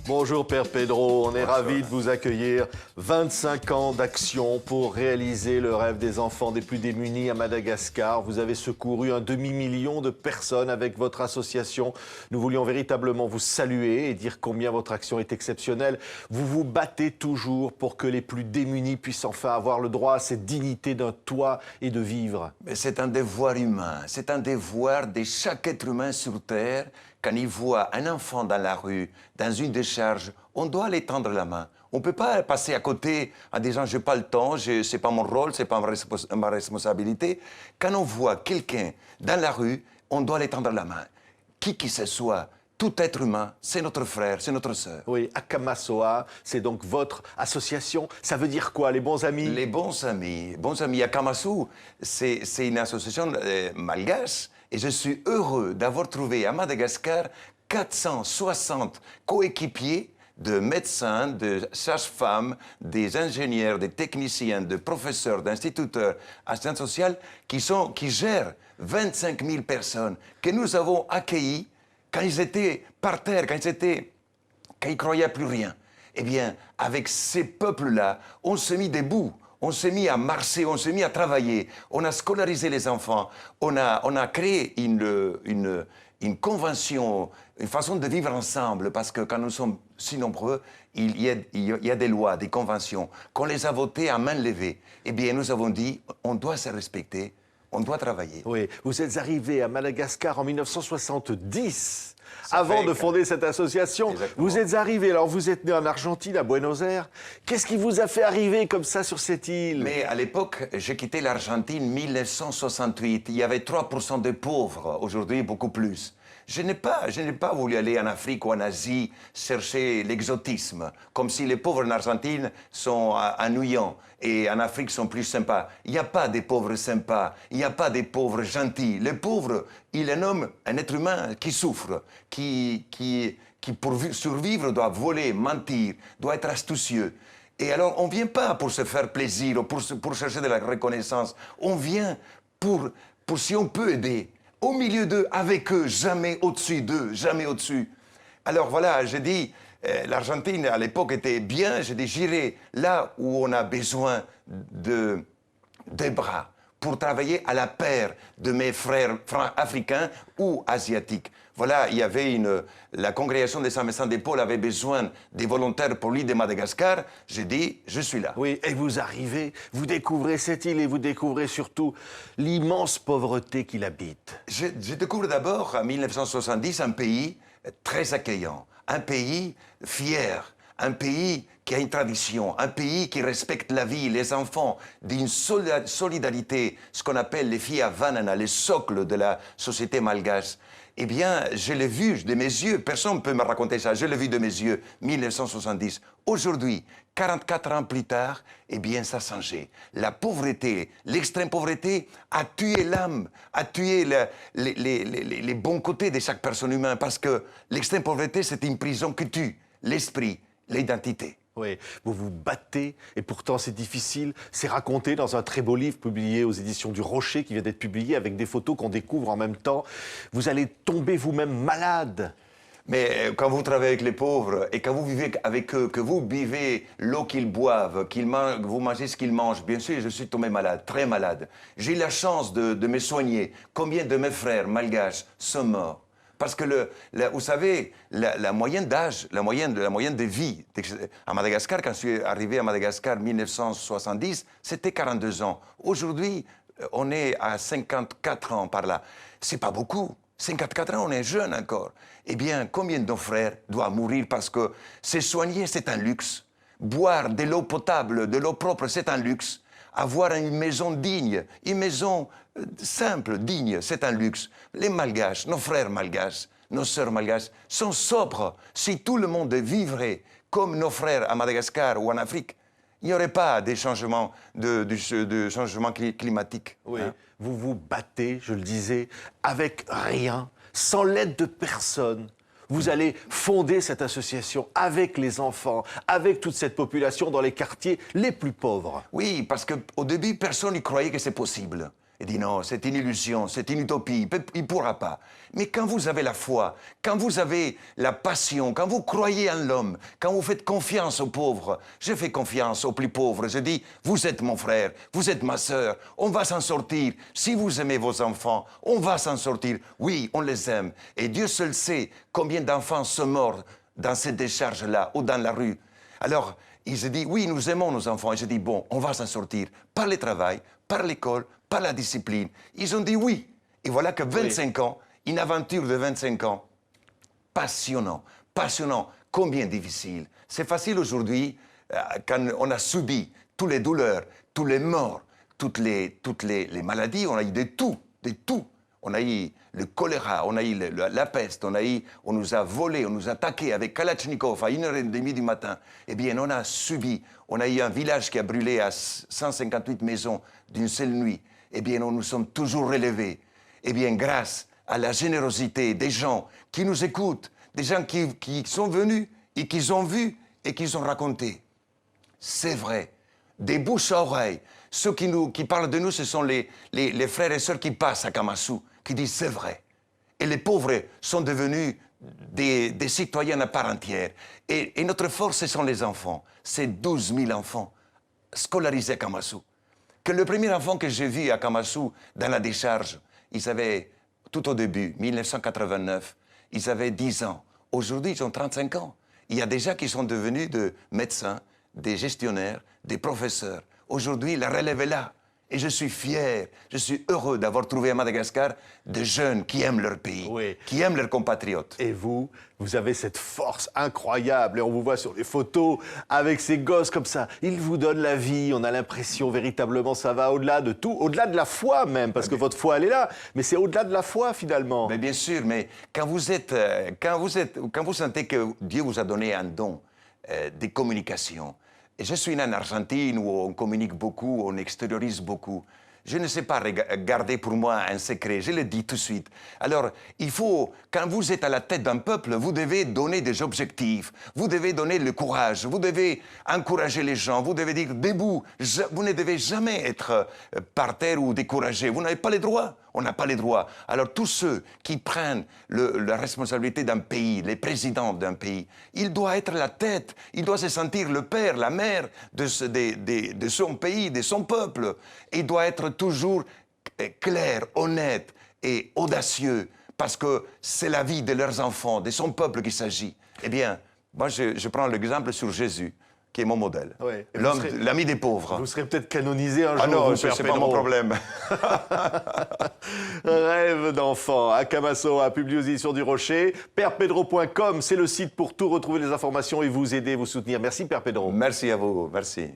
Bonjour Père Pedro, on est ravis de vous accueillir. 25 ans d'action pour réaliser le rêve des enfants des plus démunis à Madagascar. Vous avez secouru un demi-million de personnes avec votre association. Nous voulions véritablement vous saluer et dire combien votre action est exceptionnelle. Vous vous battez toujours pour que les plus démunis puissent enfin avoir le droit à cette dignité d'un toit et de vivre. Mais c'est un devoir humain, c'est un devoir de chaque être humain sur Terre. Quand il voit un enfant dans la rue, dans une décharge, on doit aller tendre la main. On ne peut pas passer à côté en disant « je n'ai pas le temps, ce n'est pas mon rôle, ce n'est pas ma responsabilité ». Quand on voit quelqu'un dans la rue, on doit aller tendre la main. Qui que ce soit, tout être humain, c'est notre frère, c'est notre sœur. Oui, Akamasoa, c'est donc votre association. Ça veut dire quoi, les bons amis? Les bons amis. Bons amis, Akamasu, c'est une association malgache. Et je suis heureux d'avoir trouvé à Madagascar 460 coéquipiers de médecins, de sages-femmes, des ingénieurs, des techniciens, de professeurs, d'instituteurs, assistants sociaux qui gèrent 25 000 personnes que nous avons accueillis quand ils étaient par terre, quand ils ne croyaient plus rien. Eh bien, avec ces peuples-là, on s'est mis debout. On s'est mis à marcher, on s'est mis à travailler, on a scolarisé les enfants, on a créé une convention, une façon de vivre ensemble, parce que quand nous sommes si nombreux, il y a des lois, des conventions, qu'on les a votées à main levée. Eh bien, nous avons dit, on doit se respecter, on doit travailler. Oui, vous êtes arrivé à Madagascar en 1970. Avant de fonder cette association, Exactement. Vous êtes arrivé, alors vous êtes né en Argentine, à Buenos Aires. Qu'est-ce qui vous a fait arriver comme ça sur cette île? Mais à l'époque, j'ai quitté l'Argentine en 1968. Il y avait 3% de pauvres, aujourd'hui beaucoup plus. Je n'ai pas voulu aller en Afrique ou en Asie chercher l'exotisme, comme si les pauvres en Argentine sont ennuyants et en Afrique sont plus sympas. Il n'y a pas de pauvres sympas, il n'y a pas de pauvres gentils. Le pauvre, il est un être humain qui souffre, qui pour survivre doit voler, mentir, doit être astucieux. Et alors, on ne vient pas pour se faire plaisir ou pour chercher de la reconnaissance. On vient pour si on peut aider. Au milieu d'eux, avec eux, jamais au-dessus d'eux, jamais au-dessus. Alors voilà, j'ai dit, l'Argentine à l'époque était bien, j'ai dit, j'irai là où on a besoin des bras pour travailler à la paire de mes frères africains ou asiatiques. Voilà, il y avait la congrégation des Saint-Vincent de Paul avait besoin des volontaires pour l'île de Madagascar. J'ai dit, je suis là. Oui, et vous arrivez, vous découvrez cette île et vous découvrez surtout l'immense pauvreté qui l'habite. Je découvre d'abord, en 1970, un pays très accueillant, un pays fier, un pays qui a une tradition, un pays qui respecte la vie, les enfants, d'une solidarité, ce qu'on appelle les filles à Vanana, les socles de la société malgache. Eh bien, je l'ai vu de mes yeux, personne ne peut me raconter ça, je l'ai vu de mes yeux, 1970. Aujourd'hui, 44 ans plus tard, eh bien, ça a changé. La pauvreté, l'extrême pauvreté a tué l'âme, a tué les bons côtés de chaque personne humaine, parce que l'extrême pauvreté, c'est une prison qui tue l'esprit, l'identité. Oui, vous vous battez, et pourtant c'est difficile. C'est raconté dans un très beau livre publié aux éditions du Rocher, qui vient d'être publié avec des photos qu'on découvre en même temps. Vous allez tomber vous-même malade. Mais quand vous travaillez avec les pauvres et quand vous vivez avec eux, que vous buvez l'eau qu'ils boivent, vous mangez ce qu'ils mangent, bien sûr, je suis tombé malade, très malade. J'ai eu la chance de me soigner. Combien de mes frères malgaches sont morts? Parce que, vous savez, la moyenne d'âge, la moyenne de vie à Madagascar, quand je suis arrivé à Madagascar en 1970, c'était 42 ans. Aujourd'hui, on est à 54 ans par là. C'est pas beaucoup. 54 ans, on est jeune encore. Eh bien, combien de nos frères doivent mourir parce que se soigner, c'est un luxe. Boire de l'eau potable, de l'eau propre, c'est un luxe. Avoir une maison digne, une maison simple, digne, c'est un luxe. Les Malgaches, nos frères Malgaches, nos sœurs Malgaches sont sobres. Si tout le monde vivrait comme nos frères à Madagascar ou en Afrique, il n'y aurait pas de changement, de changement climatique. Oui, hein. Vous vous battez, je le disais, avec rien, sans l'aide de personne. Vous allez fonder cette association avec les enfants, avec toute cette population dans les quartiers les plus pauvres. Oui, parce qu'au début, personne n'y croyait que c'est possible. Il dit non, c'est une illusion, c'est une utopie, il ne pourra pas. Mais quand vous avez la foi, quand vous avez la passion, quand vous croyez en l'homme, quand vous faites confiance aux pauvres, je fais confiance aux plus pauvres, je dis, vous êtes mon frère, vous êtes ma sœur, on va s'en sortir. Si vous aimez vos enfants, on va s'en sortir. Oui, on les aime. Et Dieu seul sait combien d'enfants se mordent dans ces décharges-là ou dans la rue. Alors, il se dit, oui, nous aimons nos enfants. Et je dis, bon, on va s'en sortir par le travail, par l'école, par la discipline. Ils ont dit oui. Et voilà que 25 ans, une aventure de 25 ans, passionnant, passionnant, combien difficile. C'est facile aujourd'hui, quand on a subi toutes les douleurs, tous les morts, toutes les maladies, on a eu de tout, de tout. On a eu le choléra, on a eu la peste, on nous a volé, on nous a attaqué avec Kalachnikov à 1h30 du matin. Eh bien, on a subi, on a eu un village qui a brûlé à 158 maisons d'une seule nuit. Eh bien, nous nous sommes toujours relevés. Eh bien, grâce à la générosité des gens qui nous écoutent, des gens qui sont venus et qui ont vu et qui ont raconté. C'est vrai, des bouches à oreilles. Ceux qui parlent de nous, ce sont les frères et sœurs qui passent à Kamassou, qui disent c'est vrai. Et les pauvres sont devenus des citoyens à part entière. Et notre force, ce sont les enfants. C'est 12 000 enfants scolarisés à Kamassou. Que le premier enfant que j'ai vu à Kamassou, dans la décharge, ils avaient, tout au début, 1989, ils avaient 10 ans. Aujourd'hui, ils ont 35 ans. Il y a des gens qui sont devenus des médecins, des gestionnaires, des professeurs. Aujourd'hui, la relève est là. Et je suis fier, je suis heureux d'avoir trouvé à Madagascar des jeunes qui aiment leur pays, qui aiment leurs compatriotes. Et vous avez cette force incroyable. Et on vous voit sur les photos avec ces gosses comme ça. Ils vous donnent la vie. On a l'impression véritablement ça va au-delà de tout, au-delà de la foi même, parce que votre foi, elle est là. Mais c'est au-delà de la foi finalement. Mais bien sûr, mais quand vous sentez que Dieu vous a donné un don de communication. Et je suis né en Argentine où on communique beaucoup, on extériorise beaucoup. Je ne sais pas garder pour moi un secret, je le dis tout de suite. Alors, il faut, quand vous êtes à la tête d'un peuple, vous devez donner des objectifs, vous devez donner le courage, vous devez encourager les gens, vous devez dire debout, vous ne devez jamais être par terre ou découragé, vous n'avez pas les droits. On n'a pas les droits. Alors tous ceux qui prennent la responsabilité d'un pays, les présidents d'un pays, il doit être la tête, il doit se sentir le père, la mère de son pays, de son peuple. Il doit être toujours clair, honnête et audacieux, parce que c'est la vie de leurs enfants, de son peuple qu'il s'agit. Eh bien, moi je prends l'exemple sur Jésus, qui est mon modèle. Oui. L'ami des pauvres. Vous serez peut-être canonisé un jour. Ah non, c'est pas mon problème. Rêve d'enfant à Camasso, à publié aux éditions du Rocher. PèrePedro.com, c'est le site pour tout retrouver les informations et vous aider, vous soutenir. Merci Père Pedro. Merci à vous, merci.